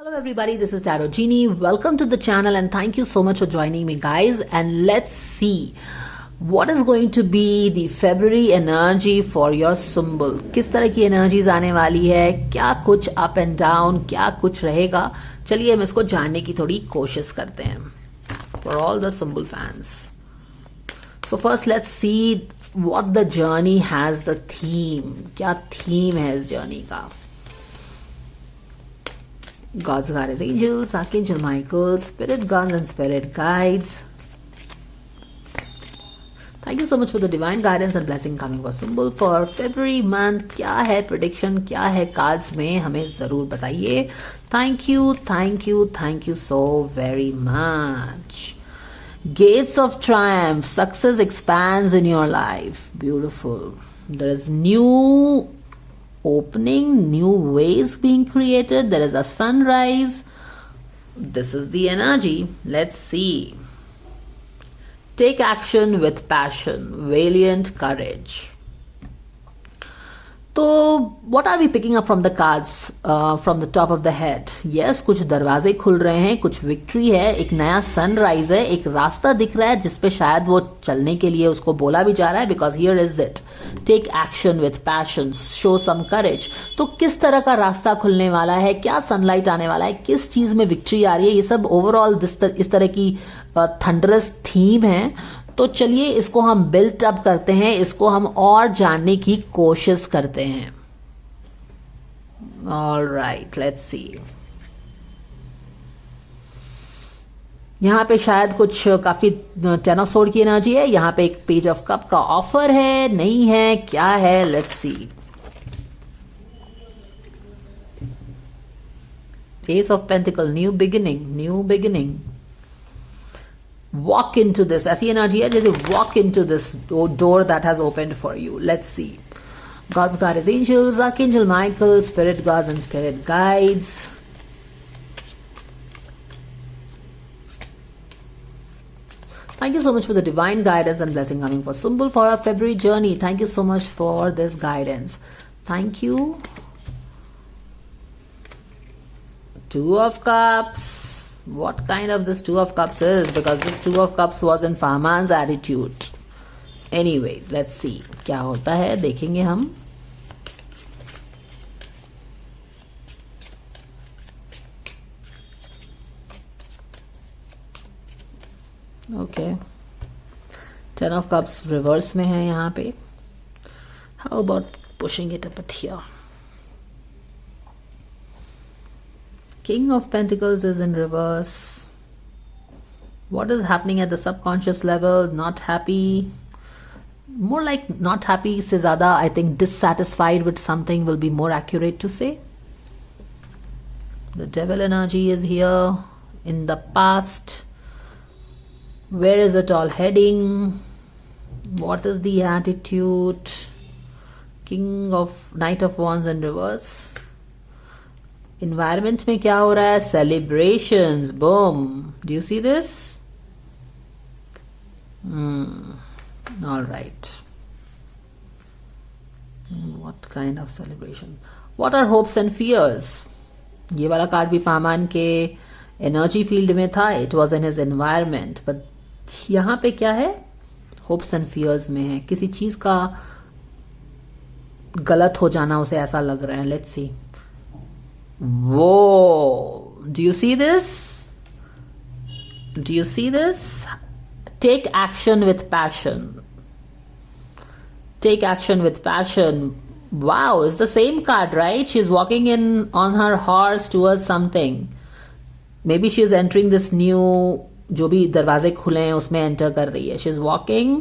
Hello everybody, this is Tarot Genie. Welcome to the channel and thank you so much for joining me guys, and let's see what is going to be the February energy for your symbol. किस तरह की energies आने वाली है, क्या कुछ up and down, क्या कुछ रहेगा. चलिए हम इसको जानने की थोड़ी कोशिश करते हैं for all the symbol fans. So first let's see what the journey has, the theme. क्या theme है इस journey का. God's guardian angels, Archangel Michael, spirit guides and spirit guides. Thank you so much for the divine guidance and blessing coming for symbol for February month. क्या है prediction, क्या है cards में, हमें जरूर बताइए. Thank you so very much. Gates of triumph, success expands in your life. Beautiful. There is new opening, new ways being created. There is a sunrise. This is the energy. Let's see. Take action with passion, valiant courage. तो what are we picking up from the cards from the top of the head? Yes, कुछ दरवाजे खुल रहे हैं, कुछ victory है, एक नया सनराइज है, एक रास्ता दिख रहा है जिसपे शायद वो चलने के लिए उसको बोला भी जा रहा है. Because here is it, take action with passion, show some courage. तो किस तरह का रास्ता खुलने वाला है, क्या सनलाइट आने वाला है, किस चीज में विक्ट्री आ रही है, ये सब ओवरऑल इस तरह की थंडरस थीम है. तो चलिए इसको हम बिल्ट अप करते हैं, इसको हम और जानने की कोशिश करते हैं. Alright, let's see. यहां पे शायद कुछ काफी 10 ऑफ सोर्ड की एनर्जी है. यहां पे एक पेज ऑफ कप का ऑफर है, नहीं है, क्या है, let's see. S of pentacle, new beginning. Walk into this. ऐसी एनर्जी है जैसे walk into this door that has opened for you. Let's see. God's guardian angels, Archangel Michael, spirit guides and spirit guides. Thank you so much for the divine guidance and blessing coming for symbol for our February journey. Thank you so much for this guidance. Thank you. Two of Cups. What kind of this Two of Cups is? Because this Two of Cups was in Farman's attitude. Anyways, let's see. क्या होता है देखेंगे हम. Okay. 10 of Cups reverse में है यहाँ पे. How about pushing it up here? King of Pentacles is in reverse. What is happening at the subconscious level? Not happy. More like not happy se zyada, I think dissatisfied with something will be more accurate to say. The devil energy is here. In the past. Where is it all heading? What is the attitude? Knight of Wands in reverse. Environment में क्या हो रहा है? Celebrations. Boom. Do you see this? All right. What kind of celebration? What are hopes and fears? ये वाला card भी फामान के energy field में था. It was in his environment. But यहाँ पे क्या है? Hopes and fears में है. किसी चीज का गलत हो जाना उसे ऐसा लग रहा है. Let's see. Whoa, do you see this? Take action with passion. Wow, it's the same card, right? She's walking in on her horse towards something. Maybe she's entering this new, जो भी दरवाजे खुले हैं उसमें enter कर रही है. She's walking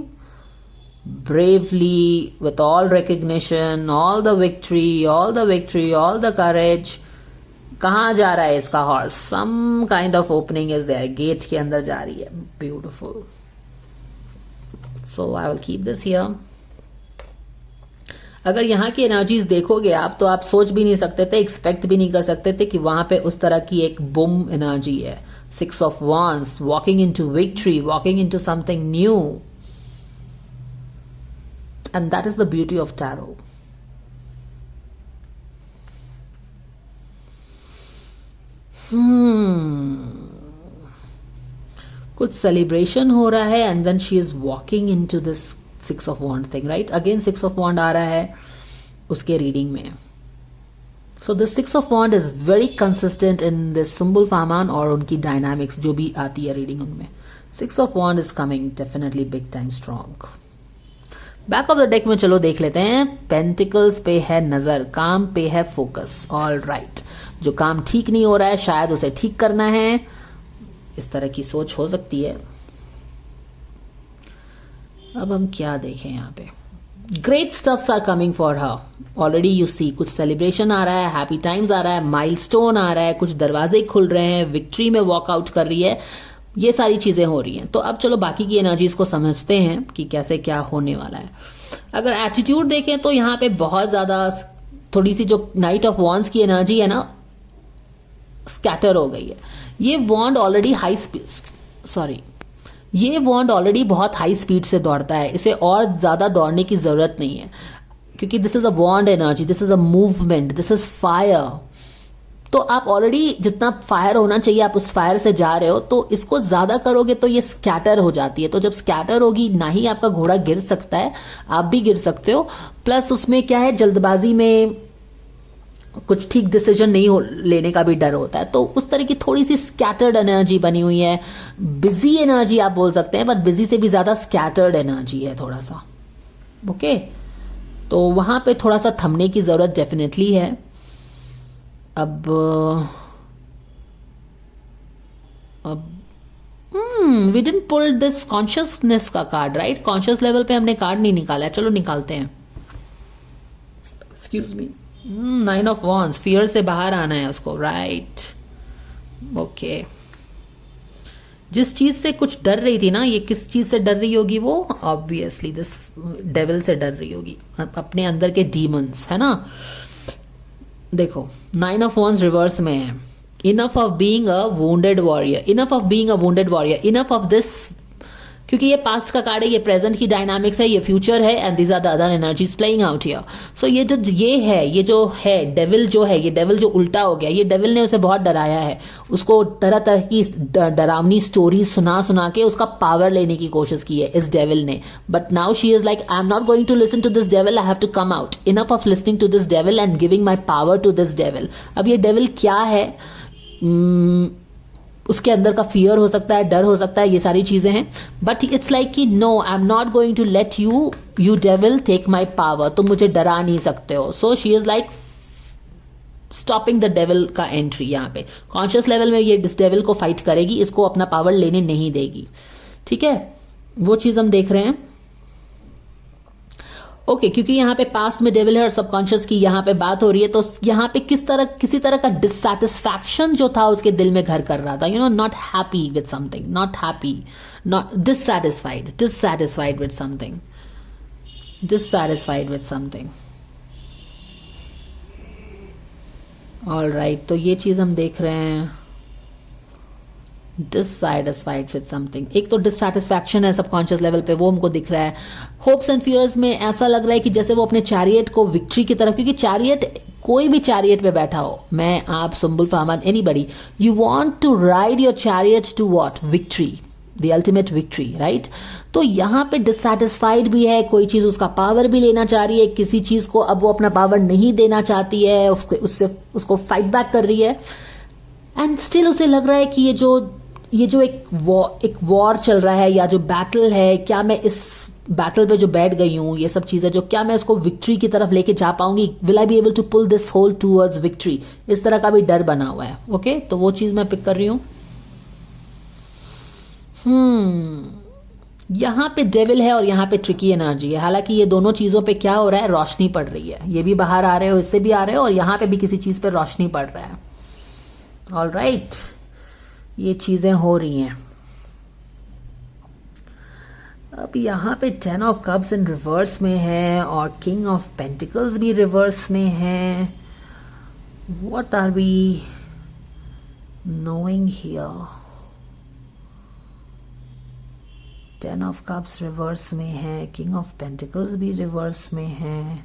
bravely with all recognition, all the victory, all the courage. कहाँ जा रहा है इसका horse? Some kind of opening is there. Gate के अंदर जा रही है. Beautiful. So I will keep this here. अगर यहाँ की एनर्जीज देखोगे आप तो आप सोच भी नहीं सकते थे, एक्सपेक्ट भी नहीं कर सकते थे कि वहां पे उस तरह की एक बूम एनर्जी है. 6 of Wands, walking into victory, walking into something new. And that is the beauty of tarot. कुछ सेलिब्रेशन हो रहा है and then she is walking in to this 6 of wand thing, right? Again 6 of wand आ रहा है उसके reading में. So this 6 of wand is very consistent in this Sumbul Fahmaan और उनकी डायनामिक्स जो भी आती है रीडिंग उनमें. 6 of wand is coming definitely big time strong. Back of the deck में चलो देख लेते हैं. पेंटिकल्स पे है नजर, काम पे है फोकस. ऑल राइट, जो काम ठीक नहीं हो रहा है शायद उसे ठीक करना है, इस तरह की सोच हो सकती है. अब हम क्या देखें यहाँ पे. Great stuffs are coming for her. Already you see कुछ सेलिब्रेशन आ रहा है, हैप्पी टाइम्स आ रहा है, माइलस्टोन आ रहा है, कुछ दरवाजे खुल रहे हैं, विक्ट्री में वॉकआउट कर रही है, ये सारी चीजें हो रही हैं. तो अब चलो बाकी की एनर्जीज को समझते हैं कि कैसे क्या होने वाला है. अगर एटीट्यूड देखें तो यहाँ पे बहुत ज्यादा थोड़ी सी जो नाइट ऑफ वॉन्ड्स की एनर्जी है ना, स्कैटर हो गई है. ये वॉन्ड ऑलरेडी ये वॉन्ड ऑलरेडी बहुत हाई स्पीड से दौड़ता है, इसे और ज्यादा दौड़ने की जरूरत नहीं है, क्योंकि this is a wand energy, this is a movement, this is fire. तो आप ऑलरेडी जितना फायर होना चाहिए आप उस फायर से जा रहे हो, तो इसको ज्यादा करोगे तो ये स्कैटर हो जाती है. तो जब स्कैटर होगी ना ही आपका घोड़ा गिर सकता है, आप भी गिर सकते हो. प्लस उसमें क्या है, जल्दबाजी में कुछ ठीक डिसीजन नहीं लेने का भी डर होता है. तो उस तरह की थोड़ी सी स्कैटर्ड एनर्जी बनी हुई है. बिजी एनर्जी आप बोल सकते हैं, बट बिजी से भी ज्यादा स्कैटर्ड एनर्जी है थोड़ा सा. ओके, तो वहां पे थोड़ा सा थमने की जरूरत डेफिनेटली है. अब we didn't pull this consciousness का कार्ड, राइट? कॉन्शियस लेवल पे हमने कार्ड नहीं निकाला है. चलो निकालते हैं. Excuse me. 9 of wands, fear से बाहर आना है उसको, राइट? ओके, जिस चीज से कुछ डर रही थी ना, ये किस चीज से डर रही होगी? वो ऑब्वियसली दिस डेविल से डर रही होगी, अपने अंदर के डीमंस, है ना? देखो 9 ऑफ वॉन्ड्स रिवर्स में है. Enough of being a wounded warrior, enough of being a wounded warrior, enough of this. क्योंकि ये पास्ट का कार्ड है, ये प्रेजेंट की डायनामिक्स है, ये फ्यूचर है, and these are the other energies playing out here. So ये जो है डेविल जो है, ये डेविल जो उल्टा हो गया, ये डेविल ने उसे बहुत डराया है. उसको तरह तरह की डरावनी स्टोरीज सुना सुना के उसका पावर लेने की कोशिश की है इस डेविल ने. But now she is like, I am not going to listen to this devil, I have to come out. Enough of listening to this devil and giving my power to this devil. अब ये devil क्या है? उसके अंदर का fear हो सकता है, डर हो सकता है, ये सारी चीजें हैं. बट इट्स लाइक कि no, I am not going to let you devil take my power. तुम मुझे डरा नहीं सकते हो. So she is like stopping the devil का एंट्री. यहाँ पे कॉन्शियस लेवल में ये इस डेविल को फाइट करेगी, इसको अपना पावर लेने नहीं देगी. ठीक है, वो चीज हम देख रहे हैं. ओके, क्योंकि यहाँ पे पास्ट में डेविल है और सबकॉन्शियस की यहाँ पे बात हो रही है, तो यहाँ पे किसी तरह का डिससैटिस्फैक्शन जो था उसके दिल में घर कर रहा था. You know, not happy with something, not happy, not dissatisfied with something, dissatisfied with something. All right, तो ये चीज हम देख रहे हैं. डिससैटिस्फाइड विद समथिंग, एक तो डिससैटिस्फैक्शन है सबकॉन्शियस लेवल पे, वो हमको दिख रहा है. होप्स एंड फियर्स में ऐसा लग रहा है कि जैसे वो अपने चैरियट को विक्ट्री की तरफ, क्योंकि चैरियट, कोई भी चैरियट पे बैठा हो, मैं, आप, Sumbul Fahmaan, anybody, you want to ride your chariot to what? Victory, the ultimate victory, right? तो यहाँ पे डिससैटिस्फाइड भी है, कोई चीज उसका पावर भी लेना चाह रही है, किसी चीज को अब वो अपना पावर नहीं देना चाहती है, उसको फाइट बैक कर रही है. एंड स्टिल उसे लग रहा है कि ये जो एक वॉर चल रहा है, या जो बैटल है, क्या मैं इस बैटल पे जो बैठ गई हूँ, ये सब चीजें जो, क्या मैं इसको विक्ट्री की तरफ लेके जा पाऊंगी? Will I be able to pull this whole towards victory? इस तरह का भी डर बना हुआ है. ओके, तो वो चीज मैं पिक कर रही हूँ. यहाँ पे डेविल है और यहाँ पे ट्रिकी एनर्जी है. हालांकि ये दोनों चीजों पे क्या हो रहा है, रोशनी पड़ रही है. ये भी बाहर आ रहे हो, इससे भी आ रहे हो, और यहाँ पे भी किसी चीज पे रोशनी पड़ रहा है. ऑल राइट, ये चीजें हो रही हैं. अब यहाँ पे 10 ऑफ कप्स इन रिवर्स में है और किंग ऑफ पेंटिकल्स भी रिवर्स में है. What are we knowing here? 10 of cups reverse में है, किंग ऑफ पेंटिकल्स भी रिवर्स में है.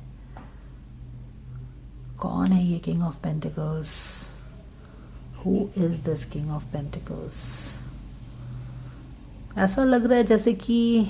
कौन है ये king of pentacles? Who is this king of pentacles? ऐसा लग रहा है जैसे कि